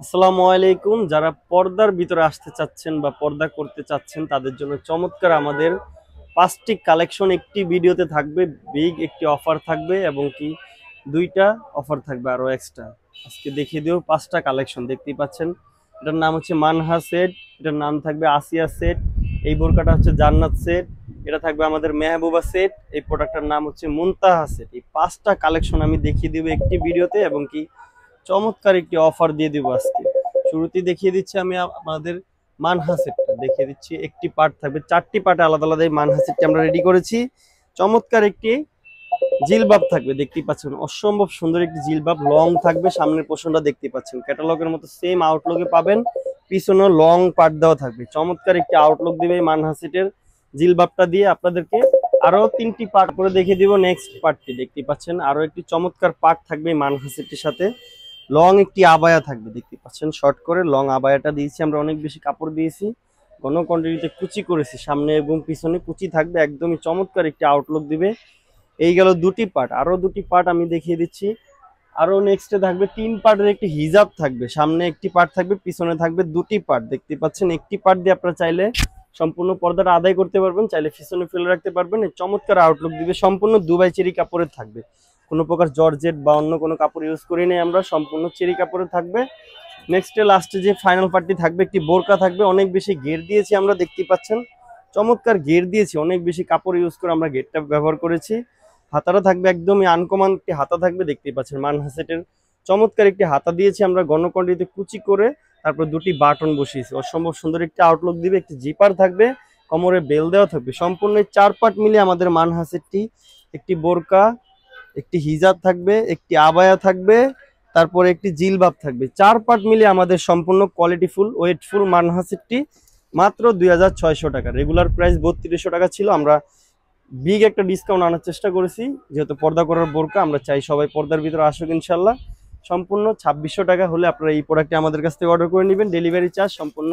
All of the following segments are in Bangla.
আসসালামু আলাইকুম। যারা পর্দার ভিতরে আসতে চাচ্ছেন বা পর্দা করতে চাচ্ছেন তাদের জন্য চমৎকার আমাদের ৫টি কালেকশন একটি ভিডিওতে থাকবে। বিগ একটি অফার থাকবে এবং কি ২টা অফার থাকবে আরো এক্সট্রা। আজকে দেখিয়ে দেব ৫টা কালেকশন দেখতেই পাচ্ছেন। এটার নাম হচ্ছে মানহা সেট, এটার নাম থাকবে আসিয়া সেট, এই বোরকাটা হচ্ছে জান্নাত সেট, এটা থাকবে আমাদের মেহবুবা সেট, এই প্রোডাক্টটার নাম হচ্ছে মুনতাহা সেট। এই ৫টা কালেকশন আমি দেখিয়ে দেব একটি ভিডিওতে এবং কি চমৎকার একটি অফার দিয়ে দিব আজকে। শুরুতেই দেখিয়ে দিচ্ছি আমি আমাদের মানহা সেটটা দেখিয়ে দিচ্ছি। একটি পার্ট থাকবে, 4টি পার্টে আলাদা আলাদা এই মানহা সেটটি আমরা রেডি করেছি। চমৎকার একটি জিলবাব থাকবে, দেখতেই পাচ্ছেন অসম্ভব সুন্দর একটি জিলবাব, লং থাকবে। সামনের পোর্শনটা দেখতে পাচ্ছেন ক্যাটালগের মতো সেম আউটলুকে পাবেন, পিছনেও লং পার্ট দেওয়া থাকবে। চমৎকার একটি আউটলুক দিবে এই মানহা সেটের জিলবাবটা দিয়ে আপনাদেরকে। আরো 3টি পার্ট করে দেখিয়ে দিব। নেক্সট পার্টটি দেখতেই পাচ্ছেন, আরো একটি চমৎকার পার্ট থাকবে এই মানহা সেটটির সাথে। লং একটি আবায়া থাকবে, দেখতে পাচ্ছেন শর্ট করে লং আবায়াটা দিয়েছি আমরা, অনেক বেশি কাপড় দিয়েছি, ঘন কোয়ান্টিটিতে কুচি করেছি, সামনে এবং পিছনে কুচি থাকবে, একদমই চমৎকার একটি আউটলুক দিবে। এই গেল 2টি পার্ট, আরো 2টি পার্ট আমি দেখিয়ে দিচ্ছি। আরো নেক্সটে থাকবে 3 পার্টের একটি হিজাব থাকবে, সামনে একটি পার্ট থাকবে, পিছনে থাকবে 2টি পার্ট। দেখতে পাচ্ছেন একটি পার্ট দিয়ে আপনারা চাইলে সম্পূর্ণ পর্দাটা আদায় করতে পারবেন, চাইলে পিছনে ফেলে রাখতে পারবেন। এই চমৎকার আউটলুক দিবে, সম্পূর্ণ দুবাই চেরি কাপড়ের থাকবে, কোনো প্রকার জর্জেট বা অন্য কোনো কাপড় ইউজ করি নাই আমরা, সম্পূর্ণ চেরি কাপড়ে থাকবে। নেক্সটে লাস্টে যে ফাইনাল পার্টটি থাকবে, একটি বোরকা থাকবে, অনেক বেশি ঘের দিয়েছি আমরা, দেখতে পাচ্ছেন চমৎকার ঘের দিয়েছি, অনেক বেশি কাপড় ইউজ করে আমরা ঘেরটা ব্যবহার করেছি। হাতাটা থাকবে একদমই আনকমন একটি হাতা থাকবে, দেখতেই পাচ্ছেন মানহা সেটের চমৎকার একটি হাতা দিয়েছি আমরা, ঘন কোয়ান্টিটিতে কুচি করে, তারপর 2টি বাটন বসিয়েছি, অসম্ভব সুন্দর একটি আউটলুক দিবে। একটি জিপার থাকবে, কোমরে বেল দেওয়া থাকবে, সম্পূর্ণ 4 পার্ট মিলে আমাদের মানহা সেটটি। একটি বোরকা, একটি হিজাব থাকবে, একটি আবায়া থাকবে, তারপরে একটি জিলবাব থাকবে, 4 পার্ট মিলে আমাদের সম্পূর্ণ কোয়ালিটিফুল ওয়েটফুল মানহা সেটটি মাত্র 2600 টাকা। রেগুলার প্রাইস 3200 টাকা ছিল, আমরা বিগ একটা ডিসকাউন্ট আনার চেষ্টা করেছি, যেহেতু পর্দা করার বোরকা, আমরা চাই সবাই পর্দার ভিতরে আসুক ইনশাল্লাহ। সম্পূর্ণ 2600 টাকা হলে আপনারা এই প্রোডাক্টটি আমাদের কাছ থেকে অর্ডার করে নেবেন। ডেলিভারি চার্জ সম্পূর্ণ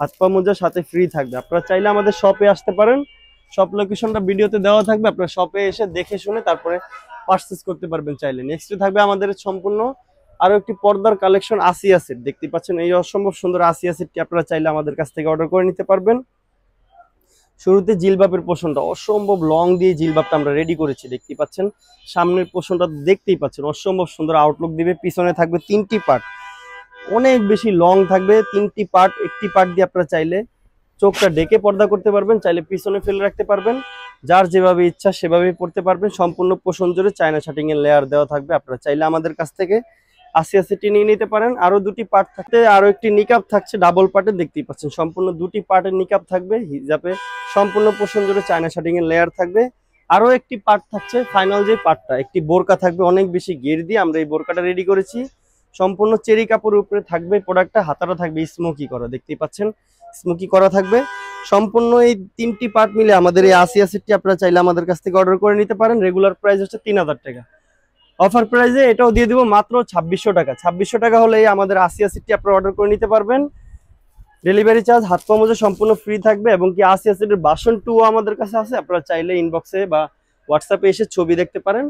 হাত পা মোজার সাথে ফ্রি থাকবে। আপনারা চাইলে আমাদের শপে আসতে পারেন, শপ লোকেশনটা ভিডিওতে দেওয়া থাকবে, আপনারা শপে এসে দেখে শুনে তারপরে পারচেজ করতে পারবেন চাইলে। নেক্সটে থাকবে আমাদের সম্পূর্ণ আরো একটি পর্দার কালেকশন আসিয়া সেট, দেখতে পাচ্ছেন এই অসম্ভব সুন্দর আসিয়া সেটটি আপনারা চাইলে আমাদের কাছ থেকে অর্ডার করে নিতে পারবেন। শুরুতে জিলবাবের পোর্শনটা অসম্ভব লং দিয়ে জিলবাবটা আমরা রেডি করেছি, দেখতে পাচ্ছেন সামনের পোর্শনটা দেখতেই পাচ্ছেন অসম্ভব সুন্দর আউটলুক দিবে। পিছনে থাকবে 3টি পার্ট, অনেক বেশি লং থাকবে 3টি পার্ট। একটি পার্ট দিয়ে আপনারা চাইলে চোখটা ডেকে পর্দা করতে পারবেন, চাইলে পিছনে ফেলে রাখতে পারবেন, যার যেভাবে ইচ্ছা সেভাবেই পড়তে পারবেন। সম্পূর্ণ পোষণ জুড়ে চায়না শাটিং এর লেয়ার দেওয়া থাকবে, আপনারা চাইলে আমাদের কাছ থেকে আসিয়া সেটটি নিয়ে নিতে পারেন। আরো 2টি পার্ট থাকতে, আরো একটি নিকাব থাকছে ডাবল পার্টের, দেখতেই পাচ্ছেন সম্পূর্ণ 2টি পার্টের নিকাব থাকবে। হিজাবে সম্পূর্ণ পোষণ জুড়ে চায়না শাটিং এর লেয়ার থাকবে। আরো একটি পার্ট থাকছে, ফাইনাল যে পার্টটা, একটি বোরকা থাকবে, অনেক বেশি ঘের দিয়ে আমরা এই বোরকাটা রেডি করেছি। সম্পূর্ণ চেরি কাপড়ের উপরে থাকবে প্রোডাক্টটা, হাতাটা থাকবে স্মোকি করা, দেখতেই পাচ্ছেন স্মোকি করা থাকবে। সম্পূর্ণ এই 3টি পার্ট মিলে আমাদের এই আসিয়া সেটটি আপনারা চাইলে আমাদের কাছ থেকে অর্ডার করে নিতে পারেন। রেগুলার প্রাইস হচ্ছে 3000 টাকা, অফার প্রাইসে এটাও দিয়ে দিব মাত্র 2600 টাকা। 2600 টাকা হলে আমাদের আসিয়া সেটটি আপনারা অর্ডার করে নিতে পারবেন। ডেলিভারি চার্জ হাত পা মোজা সম্পূর্ণ ফ্রি থাকবে এবং কি আসিয়া সেটের বাসন 2 আমাদের কাছে আছে, আপনারা চাইলে ইনবক্সে বা হোয়াটসঅ্যাপে এসে ছবি দেখতে পারেন।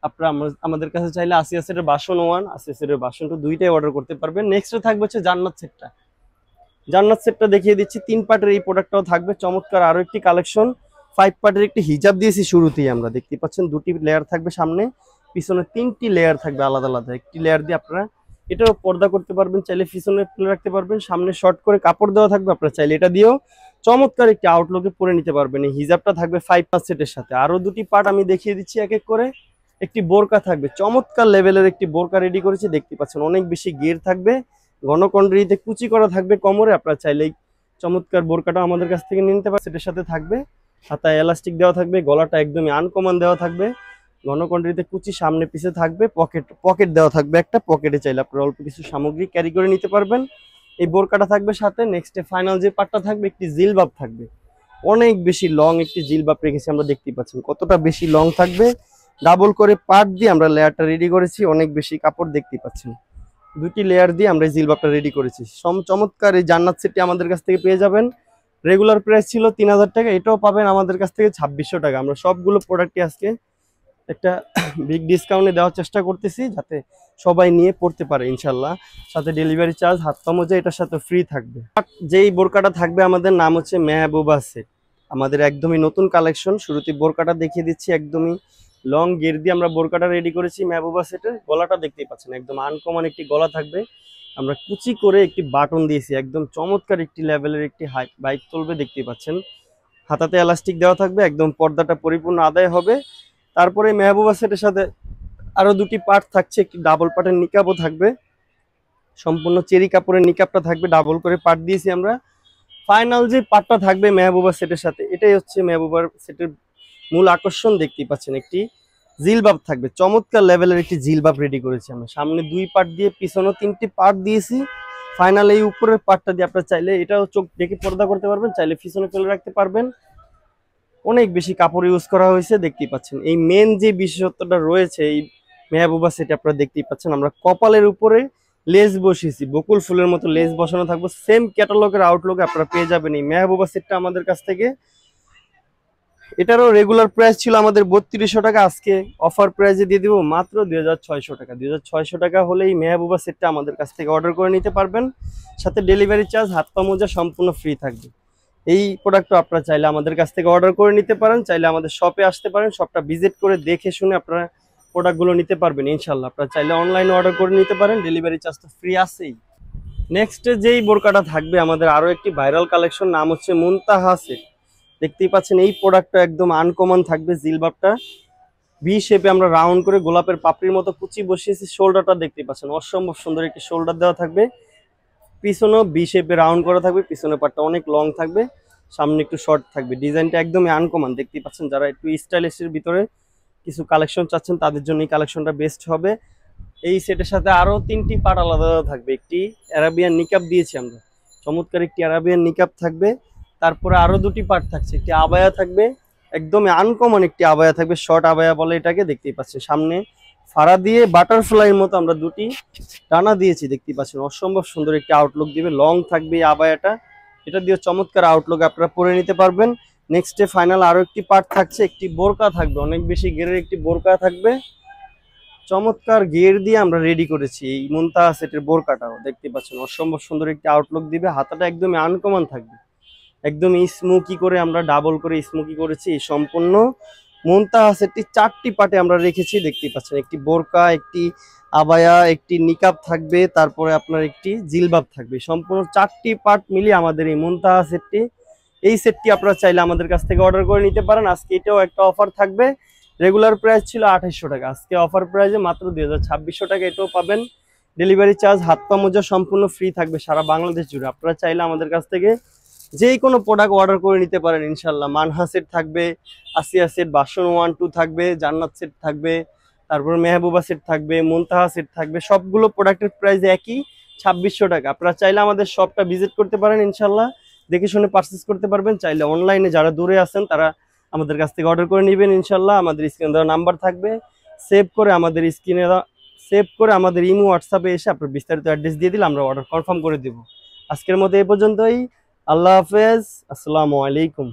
আপনারা আমাদের কাছে চাইলে আসিয়া সেটের বাসন 1, আসিয়া সেটের বাসন 2 দুইটাই অর্ডার করতে পারবেন। নেক্সট থাকবে হচ্ছে জান্নাত সেটটা, জান্নাত সেটটা দেখিয়ে দিচ্ছি। 3 পার্টের এই প্রোডাক্টটাও থাকবে, চমৎকার আরো একটি কালেকশন। 5 পার্টের একটি হিজাব দিয়েছি শুরুতেই আমরা, দেখতে পাচ্ছেন 2টি লেয়ার থাকবে সামনে, পিছনে 3টি লেয়ার থাকবে আলাদা আলাদা। একটি লেয়ার দিয়ে আপনারা এটাও পর্দা করতে পারবেন, চাইলে পিছনে ফেলে রাখতে পারবেন, সামনে শর্ট করে কাপড় দেওয়া থাকবে, আপনারা চাইলে এটা দিয়েও চমৎকার একটি আউটলুকে পরে নিতে পারবেন। এই হিজাবটা থাকবে 5 পার্ট সেটের সাথে। আরো 2টি পার্ট আমি দেখিয়ে দিচ্ছি এক এক করে। একটি বোরকা থাকবে, চমৎকার লেভেলের একটি বোরকা রেডি করেছি, দেখতে পাচ্ছেন অনেক বেশি ঘের থাকবে, ঘন কোয়ান্টিটিতে কুচি করা থাকবে কোমরে, আপনারা চাইলেই চমৎকার বোরকাটা আমাদের কাছ থেকে নিতে পারেন। সেটার সাথে থাকবে হাতায় এলাস্টিক দেওয়া থাকবে, গলাটা একদমই আনকমন দেওয়া থাকবে, ঘন কোয়ান্টিটিতে কুচি, সামনে পিছে থাকবে, পকেট দেওয়া থাকবে একটা, পকেটে চাইলে আপনারা অল্প কিছু সামগ্রী ক্যারি করে নিতে পারবেন। এই বোরকাটা থাকবে সাথে। নেক্সটে ফাইনাল যে পার্টটা থাকবে, একটি জিলবাব থাকবে, অনেক বেশি লং একটি জিলবাব রেখেছি আমরা, দেখতেই পাচ্ছেন কতটা বেশি লং থাকবে। ডাবল করে পার্ট দিয়ে আমরা লেয়ারটা রেডি করেছি, অনেক বেশি কাপড়, দেখতেই পাচ্ছেন 2টি লেয়ার দিয়ে আমরা জিলবাবটা রেডি করেছি। চমৎকার এই জান্নাত সেটটি আমাদের কাছ থেকে পেয়ে যাবেন। রেগুলার প্রাইস ছিল 3000 টাকা, এটাও পাবেন আমাদের কাছ থেকে 2600 টাকা। আমরা সবগুলো প্রোডাক্টই আজকে একটা বিগ ডিসকাউন্টে দেওয়ার চেষ্টা করতেছি, যাতে সবাই নিয়ে পড়তে পারে ইনশাল্লাহ। সাথে ডেলিভারি চার্জ, হাত পা মোজা এটার সাথে ফ্রি থাকবে। যেই বোরকাটা থাকবে আমাদের নাম হচ্ছে মেহবুবা সেট। আমাদের একদমই নতুন কালেকশন। শুরুতে বোরকাটা দেখিয়ে দিচ্ছি, একদমই লং গের দিয়ে আমরা বোরকাটা রেডি করেছি মেহবুবা সেটের। গলাটা দেখতেই পাচ্ছেন, একদম আনকমন একটি গলা থাকবে। আমরা কুচি করে একটি বাটন দিয়েছি, একদম চমৎকার একটি লেভেলের একটি হাই বাইক চলবে, দেখতেই পাচ্ছেন। হাতাতে এলাস্টিক দেওয়া থাকবে, একদম পর্দাটা পরিপূর্ণ আদায় হবে। তারপরে মেহবুবা সেটের সাথে আরো দুটি পার্ট থাকছে, একটি ডাবল পার্টের নিকাবও থাকবে, সম্পূর্ণ চেরি কাপড়ের নিকাবটা থাকবে, ডাবল করে পার্ট দিয়েছি আমরা। ফাইনাল যে পার্টটা থাকবে মেহবুবা সেটের সাথে, এটাই হচ্ছে মেহবুবার সেটের মূল আকর্ষণ। দেখতেই পাচ্ছেন একটি জিলবাব থাকবে, চমৎকার লেভেলের একটি জিলবাব রেডি করেছি আমরা। সামনে 2 পার্ট দিয়ে, পিছনে 3টি পার্ট দিয়েছি। ফাইনাল এই উপরের পার্টটা দিয়ে আপনারা চাইলে এটাও চোখ দেখে পর্দা করতে পারবেন, চাইলে পিছনে ফেলে রাখতে পারবেন। অনেক বেশি কাপড় ইউজ করা হয়েছে, দেখতেই পাচ্ছেন। এই মেন যে বিশেষত্বটা রয়েছে এই মেহবুবা সেটে আপনারা দেখতেই পাচ্ছেন, আমরা কপালের উপরে লেস বসিয়েছি, বকুল ফুলের মতো লেস বসানো থাকবে। সেম ক্যাটালগের আউটলুকে আপনারা পেয়ে যাবেন এই মেহবুবা সেটটা আমাদের কাছ থেকে। এটারও রেগুলার প্রাইস ছিল আমাদের 3200 টাকা, আজকে অফার প্রাইসে দিয়ে দিব মাত্র 2600 টাকা। 2600 টাকা হলেই মেহবুবা সেটটা আমাদের কাছ থেকে অর্ডার করে নিতে পারবেন। সাথে ডেলিভারি চার্জ, হাত পা মোজা সম্পূর্ণ ফ্রি থাকবে। এই প্রোডাক্টটা আপনারা চাইলে আমাদের কাছ থেকে অর্ডার করে নিতে পারেন, চাইলে আমাদের শপে আসতে পারেন, শপটা ভিজিট করে দেখে শুনে আপনারা প্রোডাক্টগুলো নিতে পারবেন ইনশাল্লাহ। আপনারা চাইলে অনলাইনে অর্ডার করে নিতে পারেন, ডেলিভারি চার্জ তো ফ্রি আছেই। নেক্সট যেই বোরকাটা থাকবে আমাদের আরো একটি ভাইরাল কালেকশন, নাম হচ্ছে মুনতাহা সেট। দেখতেই পাচ্ছেন এই প্রোডাক্টটা একদম আনকমন থাকবে। জিলবাবটা ভি শেপে আমরা রাউন্ড করে গোলাপের পাপড়ির মতো কুচি বসিয়েছি। শোল্ডারটা দেখতেই পাচ্ছেন, অসম্ভব সুন্দর একটি শোল্ডার দেওয়া থাকবে। পিছনেও ভি শেপে রাউন্ড করা থাকবে, পিছনের পাটটা অনেক লং থাকবে, সামনে একটু শর্ট থাকবে। ডিজাইনটা একদমই আনকমন, দেখতেই পাচ্ছেন। যারা একটু স্টাইলিশের ভিতরে কিছু কালেকশন চাচ্ছেন তাদের জন্য এই কালেকশনটা বেস্ট হবে। এই সেটের সাথে আরো 3টি পার্ট আলাদা আলাদা থাকবে। একটি অ্যারাবিয়ান নিকাব দিয়েছি আমরা, চমৎকার একটি অ্যারাবিয়ান নিকাব থাকবে। তারপরে আরো 2টি পার্ট থাকছে, একটি আবায়া থাকবে, একদমই আনকমন একটি আবায়া থাকবে, শর্ট আবায়া বলে এটাকে। দেখতেই পাচ্ছেন সামনে ফাড়া দিয়ে বাটারফ্লাইয়ের মতো আমরা 2টি টানা দিয়েছি, দেখতেই পাচ্ছেন। অসম্ভব সুন্দর একটি আউটলুক দিবে, লং থাকবে এই আবায়াটা। এটা দিয়ে চমৎকার আউটলুক আপনারা পরে নিতে পারবেন। নেক্সটে ফাইনাল আরো একটি পার্ট থাকছে, একটি বোরকা থাকবে, অনেক বেশি গেরের একটি বোরকা থাকবে। চমৎকার গিয়ার দিয়ে আমরা রেডি করেছি এই মুনতাহা সেটের বোরকাটাও, দেখতে পাচ্ছেন। অসম্ভব সুন্দর একটি আউটলুক দিবে, হাতাটা একদমই আনকমন থাকবে, একদম স্মোকি করে আমরা ডাবল করে স্মোকি করেছি। এই সম্পূর্ণ মুনতাহা সেটটি 4টি পার্টে আমরা রেখেছি, দেখতেই পাচ্ছেন। একটি বোরকা, একটি আবায়া, একটি নিকাব থাকবে, তারপরে আপনার একটি জিলবাব থাকবে। সম্পূর্ণ 4টি পার্ট মিলিয়ে আমাদের এই মুনতাহা সেটটি। এই সেটটি আপনারা চাইলে আমাদের কাছ থেকে অর্ডার করে নিতে পারেন। আজকে এটাও একটা অফার থাকবে, রেগুলার প্রাইস ছিল 2800 টাকা, আজকে অফার প্রাইসে মাত্র 2600 টাকা এটাও পাবেন। ডেলিভারি চার্জ, হাত পা মোজা সম্পূর্ণ ফ্রি থাকবে সারা বাংলাদেশ জুড়ে। আপনারা চাইলে আমাদের কাছ থেকে যেই কোনো প্রোডাক্ট অর্ডার করে নিতে পারেন ইনশাল্লাহ। মানহা সেট থাকবে, আসিয়া সেট, বাসন 1 2 থাকবে, জান্নাত সেট থাকবে, তারপর মেহবুবা সেট থাকবে, মুনতাহা সেট থাকবে। সবগুলো প্রোডাক্টের প্রাইস একই, 2600 টাকা। আপনারা চাইলে আমাদের শপটা ভিজিট করতে পারেন ইনশাল্লাহ, দেখে শুনে পারচেস করতে পারবেন। চাইলে অনলাইনে যারা দূরে আছেন তারা আমাদের কাছ থেকে অর্ডার করে নেবেন ইনশাল্লাহ। আমাদের স্ক্রিনে দেওয়া নাম্বার থাকবে, সেভ করে আমাদের স্ক্রিনে সেভ করে আমাদের ইমো হোয়াটসঅ্যাপে এসে আপনার বিস্তারিত অ্যাড্রেস দিয়ে দিলে আমরা অর্ডার কনফার্ম করে দেব। আজকের মতো এই পর্যন্তই। আল্লাহ হাফেজ, আসসালামু আলাইকুম।